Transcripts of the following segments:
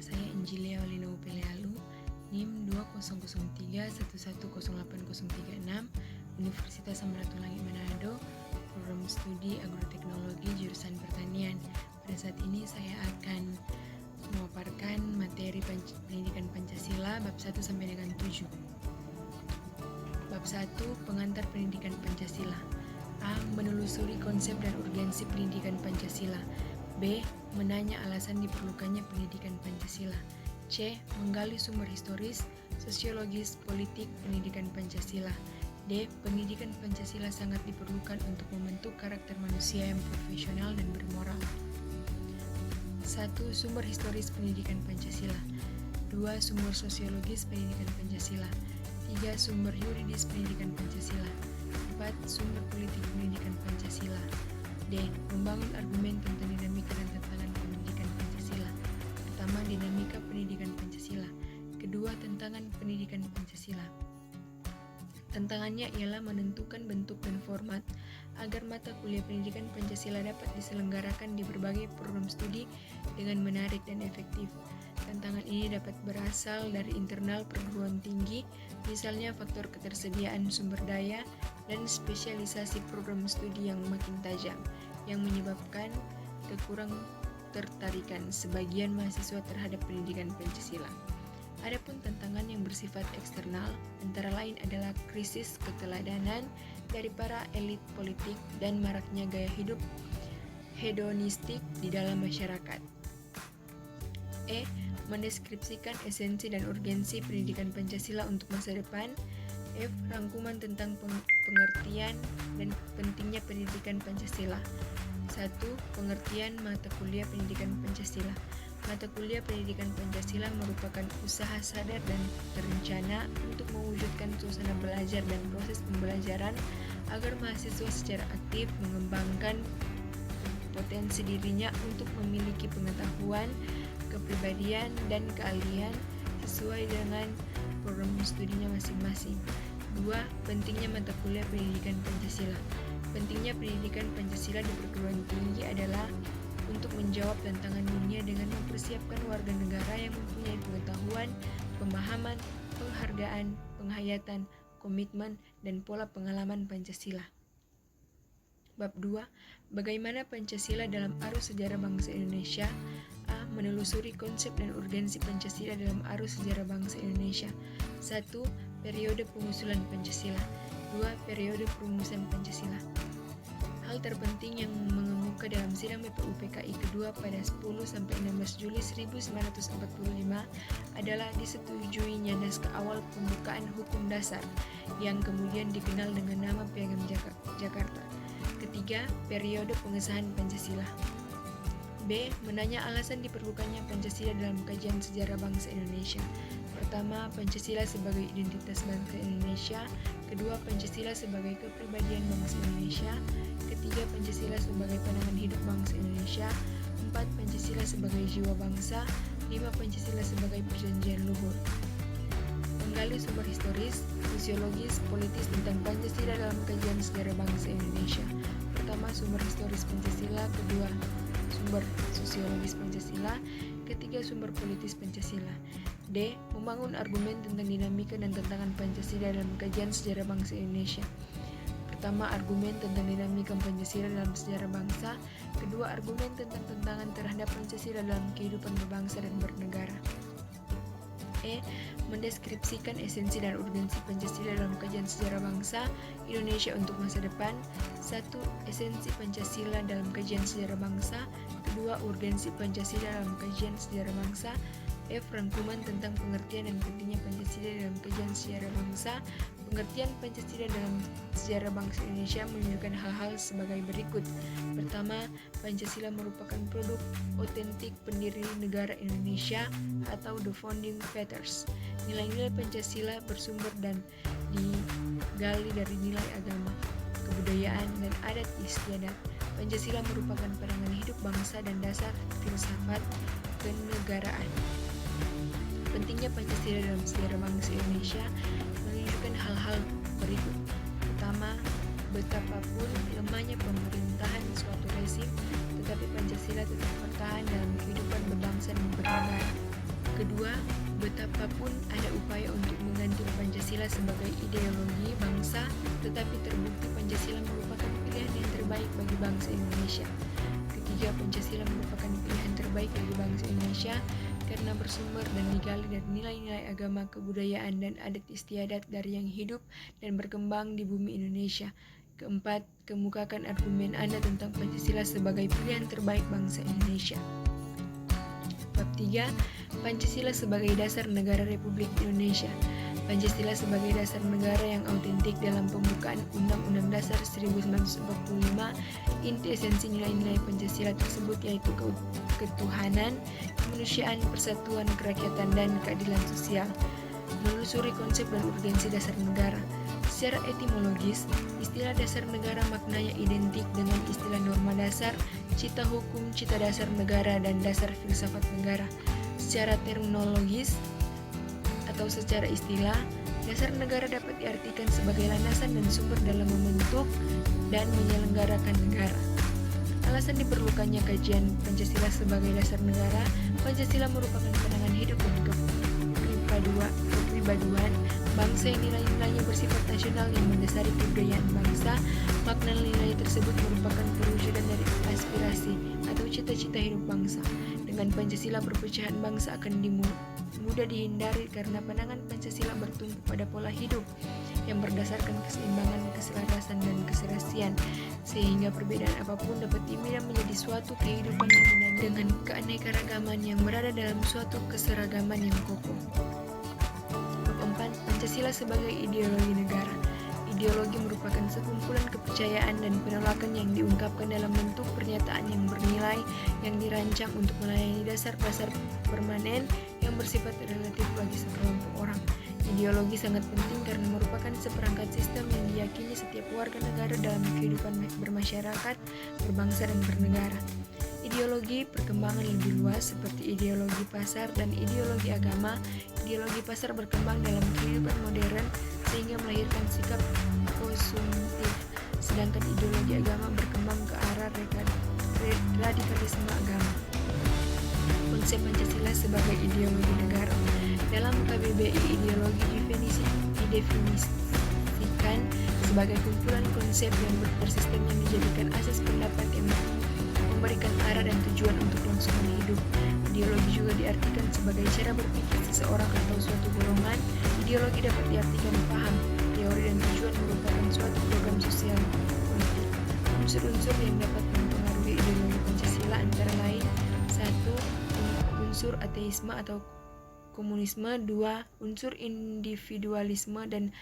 saya Injilia Walina Upelealu, NIM 2003110836, Universitas Samratulangi Manado, Program Studi Agroteknologi Jurusan Pertanian. Pada saat ini saya akan memaparkan materi pendidikan Pancasila bab 1 sampai dengan 7. Bab 1, pengantar pendidikan Pancasila. A. Menelusuri konsep dan urgensi pendidikan Pancasila. B. Menanya alasan diperlukannya pendidikan Pancasila. C. Menggali sumber historis, sosiologis, politik pendidikan Pancasila. D. Pendidikan Pancasila sangat diperlukan untuk membentuk karakter manusia yang profesional dan bermoral. 1. Sumber historis pendidikan Pancasila. 2. Sumber sosiologis pendidikan Pancasila. 3. Sumber yuridis pendidikan Pancasila. 4. Sumber politik pendidikan Pancasila. D. Membangun argumen tentang dinamika dan tantangan pendidikan Pancasila. Pertama, dinamika pendidikan Pancasila. Kedua, tantangan pendidikan Pancasila. Tantangannya ialah menentukan bentuk dan format agar mata kuliah pendidikan Pancasila dapat diselenggarakan di berbagai program studi dengan menarik dan efektif. Tantangan ini dapat berasal dari internal perguruan tinggi, misalnya faktor ketersediaan sumber daya dan spesialisasi program studi yang makin tajam, yang menyebabkan kekurang tertarikan sebagian mahasiswa terhadap pendidikan Pancasila. Adapun tantangan yang bersifat eksternal antara lain adalah krisis keteladanan dari para elit politik dan maraknya gaya hidup hedonistik di dalam masyarakat. E. Mendeskripsikan esensi dan urgensi pendidikan Pancasila untuk masa depan. F. Rangkuman tentang pengertian dan pentingnya pendidikan Pancasila. 1. Pengertian mata kuliah pendidikan Pancasila. Mata kuliah pendidikan Pancasila merupakan usaha sadar dan terencana untuk mewujudkan suasana belajar dan proses pembelajaran agar mahasiswa secara aktif mengembangkan potensi dirinya untuk memiliki pengetahuan, kepribadian, dan keahlian sesuai dengan program studinya masing-masing. 2. Pentingnya mata kuliah pendidikan Pancasila. Pentingnya pendidikan Pancasila di perguruan tinggi adalah untuk menjawab tantangan dunia dengan mempersiapkan warga negara yang mempunyai pengetahuan, pemahaman, penghargaan, penghayatan, komitmen, dan pola pengalaman Pancasila. Bab 2. Bagaimana Pancasila dalam arus sejarah bangsa Indonesia. A. Menelusuri konsep dan urgensi Pancasila dalam arus sejarah bangsa Indonesia. 1. Periode pengusulan Pancasila. 2. Periode perumusan Pancasila. Hal terpenting yang mengemuka dalam sidang BPUPKI kedua pada 10-16 Juli 1945 adalah disetujuinya naskah awal pembukaan hukum dasar yang kemudian dikenal dengan nama Piagam Jakarta. Ketiga, periode pengesahan Pancasila. B. Menanya alasan diperlukannya Pancasila dalam kajian sejarah bangsa Indonesia. Pertama, Pancasila sebagai identitas bangsa Indonesia. Kedua, Pancasila sebagai kepribadian bangsa Indonesia. Ketiga, Pancasila sebagai pandangan hidup bangsa Indonesia. 4. Pancasila sebagai jiwa bangsa. 5. Pancasila sebagai perjanjian luhur. Menggali sumber historis, sosiologis, politis tentang Pancasila dalam kajian sejarah bangsa Indonesia. Pertama, sumber historis Pancasila. Kedua, sumber sosiologis Pancasila. Ketiga, sumber politis Pancasila. D. Membangun argumen tentang dinamika dan tantangan Pancasila dalam kajian sejarah bangsa Indonesia. Pertama, argumen tentang dinamika Pancasila dalam sejarah bangsa. Kedua, argumen tentang tantangan terhadap Pancasila dalam kehidupan berbangsa dan bernegara. E. Mendeskripsikan esensi dan urgensi Pancasila dalam kajian sejarah bangsa Indonesia untuk masa depan. 1. Esensi Pancasila dalam kajian sejarah bangsa. Kedua, urgensi Pancasila dalam kajian sejarah bangsa. F. Rangkuman tentang pengertian dan pentingnya Pancasila dalam kajian sejarah bangsa. Pengertian Pancasila dalam sejarah bangsa Indonesia menunjukkan hal-hal sebagai berikut. Pertama, Pancasila merupakan produk otentik pendiri negara Indonesia atau the founding fathers. Nilai-nilai Pancasila bersumber dan digali dari nilai agama, kebudayaan, dan adat istiadat. Pancasila merupakan pandangan hidup bangsa dan dasar filsafat kenegaraan. Pentingnya Pancasila dalam sejarah bangsa Indonesia menunjukkan hal-hal berikut. Pertama, betapapun lemahnya pemerintahan suatu rezim, tetapi Pancasila tetap bertahan dalam kehidupan berbangsa dan bernegara. Kedua, betapapun ada upaya untuk mengganti Pancasila sebagai ideologi bangsa, tetapi terbukti Pancasila merupakan pilihan yang terbaik bagi bangsa Indonesia. Ketiga, Pancasila merupakan pilihan terbaik bagi bangsa Indonesia karena bersumber dan digali dari nilai-nilai agama, kebudayaan, dan adat istiadat dari yang hidup dan berkembang di bumi Indonesia. Keempat, kemukakan argumen Anda tentang Pancasila sebagai pilihan terbaik bangsa Indonesia. Bab 3. Pancasila sebagai dasar negara Republik Indonesia. Pancasila sebagai dasar negara yang autentik dalam pembukaan Undang-Undang Dasar 1945. Inti esensi nilai-nilai Pancasila tersebut yaitu ketuhanan, kemanusiaan, persatuan, kerakyatan, dan keadilan sosial. Menelusuri konsep dan urgensi dasar negara. Secara etimologis, istilah dasar negara maknanya identik dengan istilah norma dasar, cita hukum, cita dasar negara, dan dasar filsafat negara. Secara terminologis atau secara istilah, dasar negara dapat diartikan sebagai landasan dan sumber dalam membentuk dan menyelenggarakan negara. Alasan diperlukannya kajian Pancasila sebagai dasar negara. Pancasila merupakan pandangan hidup dan kepribadian bangsa yang nilai-nilainya bersifat nasional yang mendasari kebudayaan bangsa. Makna nilai tersebut merupakan perwujudan dari aspirasi atau cita-cita hidup bangsa. Dengan Pancasila, perpecahan bangsa akan mudah dihindari karena pandangan Pancasila bertumpu pada pola hidup yang berdasarkan keseimbangan, keselarasan, dan keserasian, sehingga perbedaan apapun dapat diminang menjadi suatu kehidupan yang dinamik dengan keanekaragaman yang berada dalam suatu keseragaman yang kokoh. Bab 4. Pancasila sebagai ideologi negara. Ideologi merupakan sekumpulan kepercayaan dan penolakan yang diungkapkan dalam bentuk pernyataan yang bernilai yang dirancang untuk melayani dasar-dasar permanen yang bersifat relatif bagi sekelompok orang. Ideologi sangat penting karena merupakan seperangkat sistem yang diyakini setiap warga negara dalam kehidupan bermasyarakat, berbangsa, dan bernegara. Ideologi perkembangan lebih luas seperti ideologi pasar dan ideologi agama. Ideologi pasar berkembang dalam kehidupan modern sehingga melahirkan sikap konsumtif, sedangkan ideologi agama berkembang ke arah radikalisme agama. Konsep Pancasila sebagai ideologi negara. Dalam KBBI, ideologi didefinisikan sebagai kumpulan konsep yang bersistem yang dijadikan asas pendapat yang memberikan arah dan tujuan untuk kelangsungan hidup. Ideologi juga diartikan sebagai cara berpikir seseorang atau suatu golongan. Ideologi dapat diartikan paham, teori, dan tujuan merupakan suatu program sosial politik. Unsur-unsur yang dapat mempengaruhi ideologi Pancasila antara lain: 1. Unsur ateisme atau komunisme. 2. Unsur individualisme dan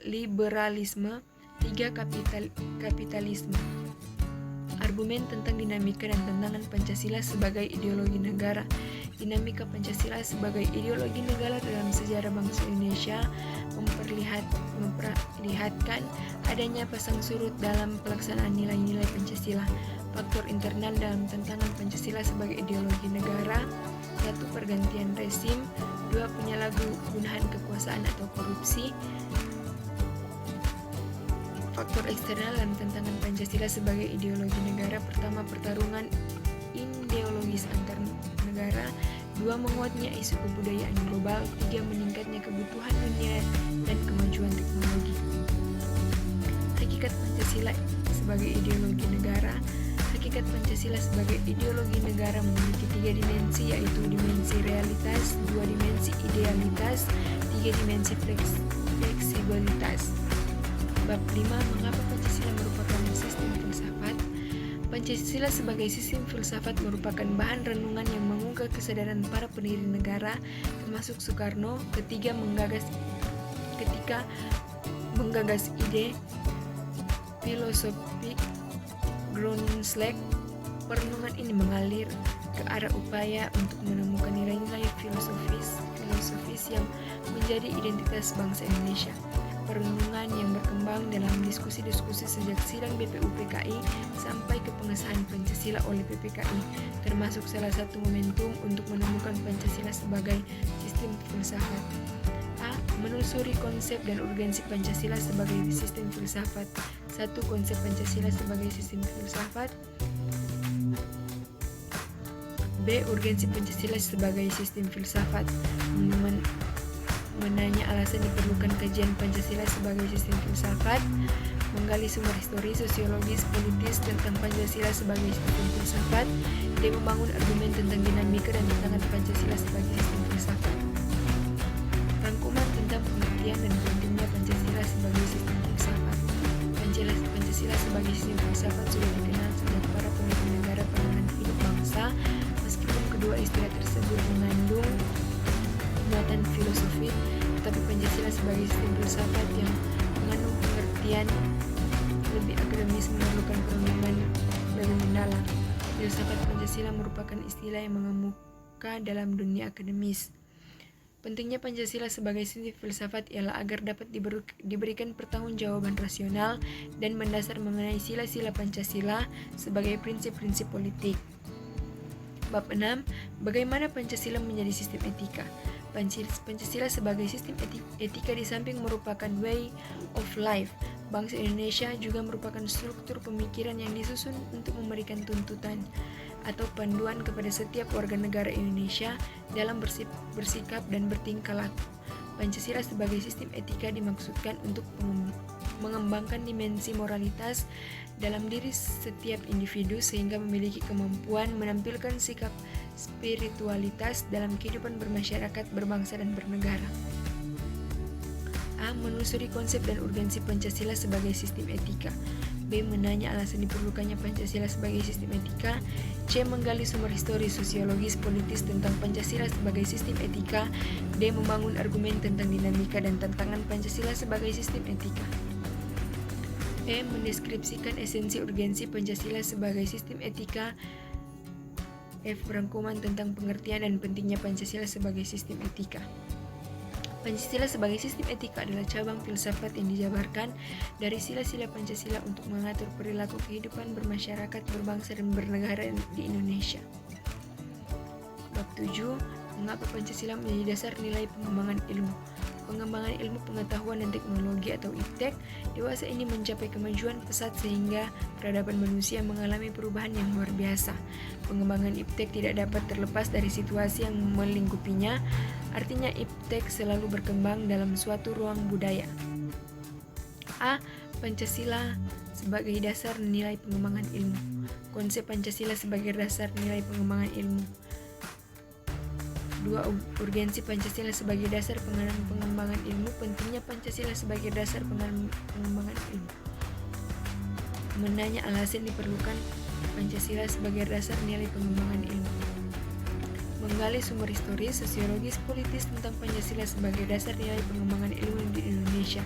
liberalisme. 3. Kapitalisme. Argumen tentang dinamika dan tantangan Pancasila sebagai ideologi negara. Dinamika Pancasila sebagai ideologi negara dalam sejarah bangsa Indonesia memperlihatkan adanya pasang surut dalam pelaksanaan nilai-nilai Pancasila. Faktor internal dalam tantangan Pancasila sebagai ideologi negara: 1. Pergantian rezim. 2. Penyalahgunaan kekuasaan atau korupsi. Faktor eksternal dan tantangan Pancasila sebagai ideologi negara: pertama, pertarungan ideologis antar negara. 2. Menguatnya isu kebudayaan global. 3. Meningkatnya kebutuhan dunia dan kemajuan teknologi. Hakikat Pancasila sebagai ideologi negara. Hakikat Pancasila sebagai ideologi negara memiliki 3 dimensi, yaitu dimensi realitas, 2 dimensi idealitas, 3 dimensi fleksibilitas. Bab 5. Mengapa Pancasila merupakan sistem filsafat? Pancasila sebagai sistem filsafat merupakan bahan renungan yang mengugah kesadaran para pendiri negara, termasuk Soekarno, ketika menggagas ide filosofi Groningslag. Perenungan ini mengalir ke arah upaya untuk menemukan nilai-nilai filosofis yang menjadi identitas bangsa Indonesia. Perenungan yang berkembang dalam diskusi-diskusi sejak sidang BPUPKI sampai ke pengesahan Pancasila oleh PPKI, termasuk salah satu momentum untuk menemukan Pancasila sebagai sistem filsafat. A. Menelusuri konsep dan urgensi Pancasila sebagai sistem filsafat. 1. Konsep Pancasila sebagai sistem filsafat. B. Urgensi Pancasila sebagai sistem filsafat. Menanya alasan diperlukan kajian Pancasila sebagai sistem filsafat. Menggali sumber histori, sosiologis, politis tentang Pancasila sebagai sistem filsafat. D. Membangun argumen tentang dinamika dan tantangan Pancasila sebagai sistem filsafat. Rangkuman tentang pengertian dan pentingnya Pancasila sebagai sistem filsafat. Pancasila sebagai sistem filsafat sudah dikenal sejak para pemimpin negara penenang hidup bangsa, meskipun kedua istilah tersebut mengandung muatan filosofi, tetapi Pancasila sebagai sistem filsafat yang mengandung pengertian lebih akademis memerlukan perenungan lebih mendalam. Filsafat Pancasila merupakan istilah yang mengemuka dalam dunia akademis. Pentingnya Pancasila sebagai sistem filsafat ialah agar dapat diberikan pertanggungjawaban rasional dan mendasar mengenai sila-sila Pancasila sebagai prinsip-prinsip politik. Bab 6. Bagaimana Pancasila menjadi sistem etika? Pancasila sebagai sistem etika di samping merupakan way of life bangsa Indonesia juga merupakan struktur pemikiran yang disusun untuk memberikan tuntutan atau panduan kepada setiap warga negara Indonesia dalam bersikap dan bertingkah laku. Pancasila sebagai sistem etika dimaksudkan untuk mengembangkan dimensi moralitas dalam diri setiap individu sehingga memiliki kemampuan menampilkan sikap spiritualitas dalam kehidupan bermasyarakat, berbangsa, dan bernegara. A. Menelusuri konsep dan urgensi Pancasila sebagai sistem etika. B. Menanya alasan diperlukannya Pancasila sebagai sistem etika. C. Menggali sumber histori, sosiologis, politis tentang Pancasila sebagai sistem etika. D. Membangun argumen tentang dinamika dan tantangan Pancasila sebagai sistem etika. E. Mendeskripsikan esensi urgensi Pancasila sebagai sistem etika. F. Rangkuman tentang pengertian dan pentingnya Pancasila sebagai sistem etika. Pancasila sebagai sistem etika adalah cabang filsafat yang dijabarkan dari sila-sila Pancasila untuk mengatur perilaku kehidupan bermasyarakat, berbangsa, dan bernegara di Indonesia. Bab 7. Mengapa Pancasila menjadi dasar nilai pengembangan ilmu? Pengembangan ilmu pengetahuan dan teknologi atau IPTEK dewasa ini mencapai kemajuan pesat sehingga peradaban manusia mengalami perubahan yang luar biasa. Pengembangan IPTEK tidak dapat terlepas dari situasi yang melingkupinya, artinya IPTEK selalu berkembang dalam suatu ruang budaya. A. Pancasila sebagai dasar nilai pengembangan ilmu. Konsep Pancasila sebagai dasar nilai pengembangan ilmu. 2. Urgensi Pancasila sebagai dasar pengembangan ilmu. Pentingnya Pancasila sebagai dasar pengembangan ilmu. Menanya alasan diperlukan Pancasila sebagai dasar nilai pengembangan ilmu. Menggali sumber historis, sosiologis, politis tentang Pancasila sebagai dasar nilai pengembangan ilmu di Indonesia.